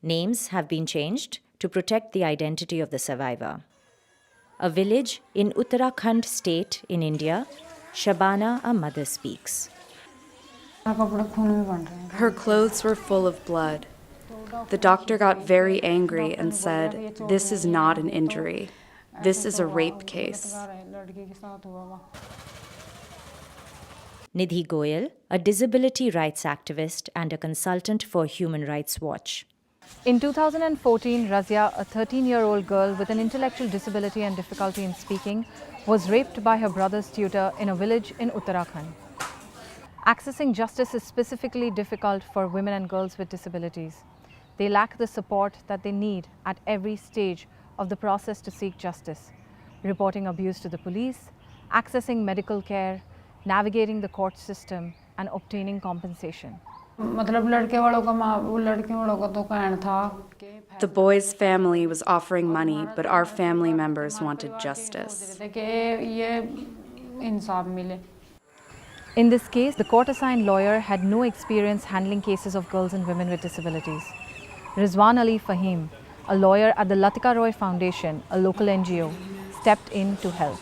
Names have been changed to protect the identity of the survivor. A village in Uttarakhand state in India, Shabana, a mother, speaks. Her clothes were full of blood. The doctor got very angry and said, "This is not an injury. This is a rape case." Nidhi Goyal, a disability rights activist and a consultant for Human Rights Watch. In 2014, Razia, a 13-year-old girl with an intellectual disability and difficulty in speaking, was raped by her brother's tutor in a village in Uttarakhand. Accessing justice is specifically difficult for women and girls with disabilities. They lack the support that they need at every stage of the process to seek justice, reporting abuse to the police, accessing medical care, navigating the court system, and obtaining compensation. The boy's family was offering money, but our family members wanted justice. In this case, the court-assigned lawyer had no experience handling cases of girls and women with disabilities. Rizwan Fahim, a lawyer at the Latika Foundation, a local NGO, stepped in to help.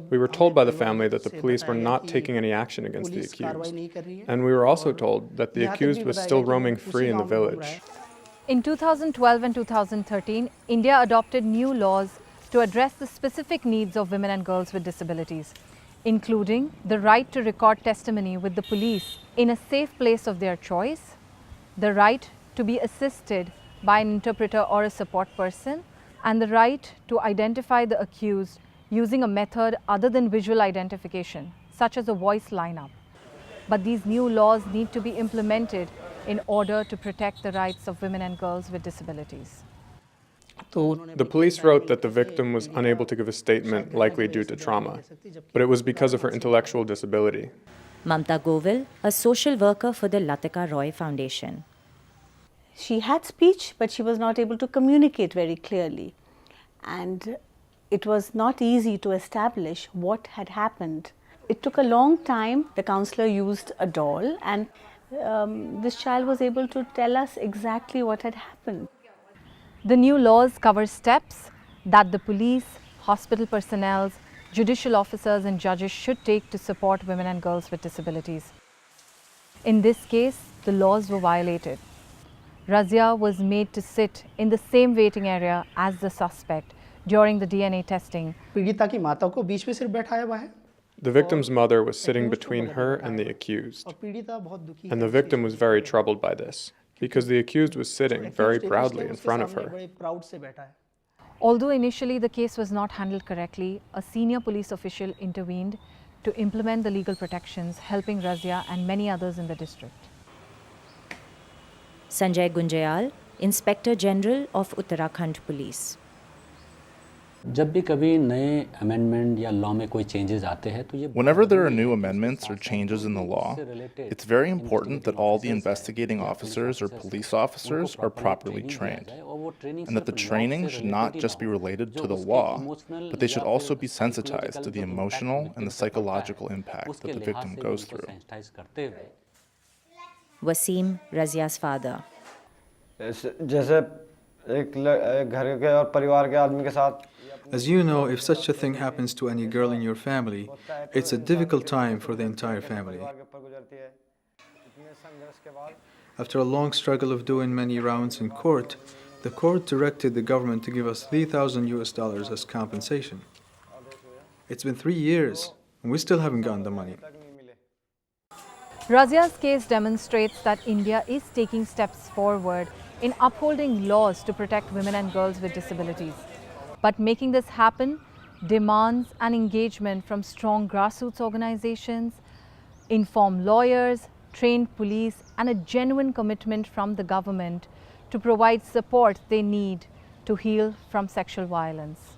We were told by the family that the police were not taking any action against the accused. And we were also told that the accused was still roaming free in the village. In 2012 and 2013, India adopted new laws to address the specific needs of women and girls with disabilities, including the right to record testimony with the police in a safe place of their choice, the right to be assisted by an interpreter or a support person, and the right to identify the accused using a method other than visual identification, such as a voice lineup. But these new laws need to be implemented in order to protect the rights of women and girls with disabilities. The police wrote that the victim was unable to give a statement likely due to trauma, but it was because of her intellectual disability. Mamta Govil, a social worker for the Latika Foundation. She had speech, but she was not able to communicate very clearly. And it was not easy to establish what had happened. It took a long time. The counselor used a doll, and this child was able to tell us exactly what had happened. The new laws cover steps that the police, hospital personnel, judicial officers and judges should take to support women and girls with disabilities. In this case, the laws were violated. Razia was made to sit in the same waiting area as the suspect during the DNA testing. The victim's mother was sitting between her and the accused. And the victim was very troubled by this, because the accused was sitting very proudly in front of her. Although initially the case was not handled correctly, a senior police official intervened to implement the legal protections, helping Razia and many others in the district. Sanjay Gunjayal, Inspector General of Uttarakhand Police. Whenever there are new amendments or changes in the law, it's very important that all the investigating officers or police officers are properly trained, and that the training should not just be related to the law, but they should also be sensitized to the emotional and the psychological impact that the victim goes through. Wasim, Razia's father. As you know, if such a thing happens to any girl in your family, it's a difficult time for the entire family. After a long struggle of doing many rounds in court, the court directed the government to give us $3,000 as compensation. It's been 3 years, and we still haven't gotten the money. Razia's case demonstrates that India is taking steps forward in upholding laws to protect women and girls with disabilities. But making this happen demands an engagement from strong grassroots organizations, informed lawyers, trained police, and a genuine commitment from the government to provide support they need to heal from sexual violence.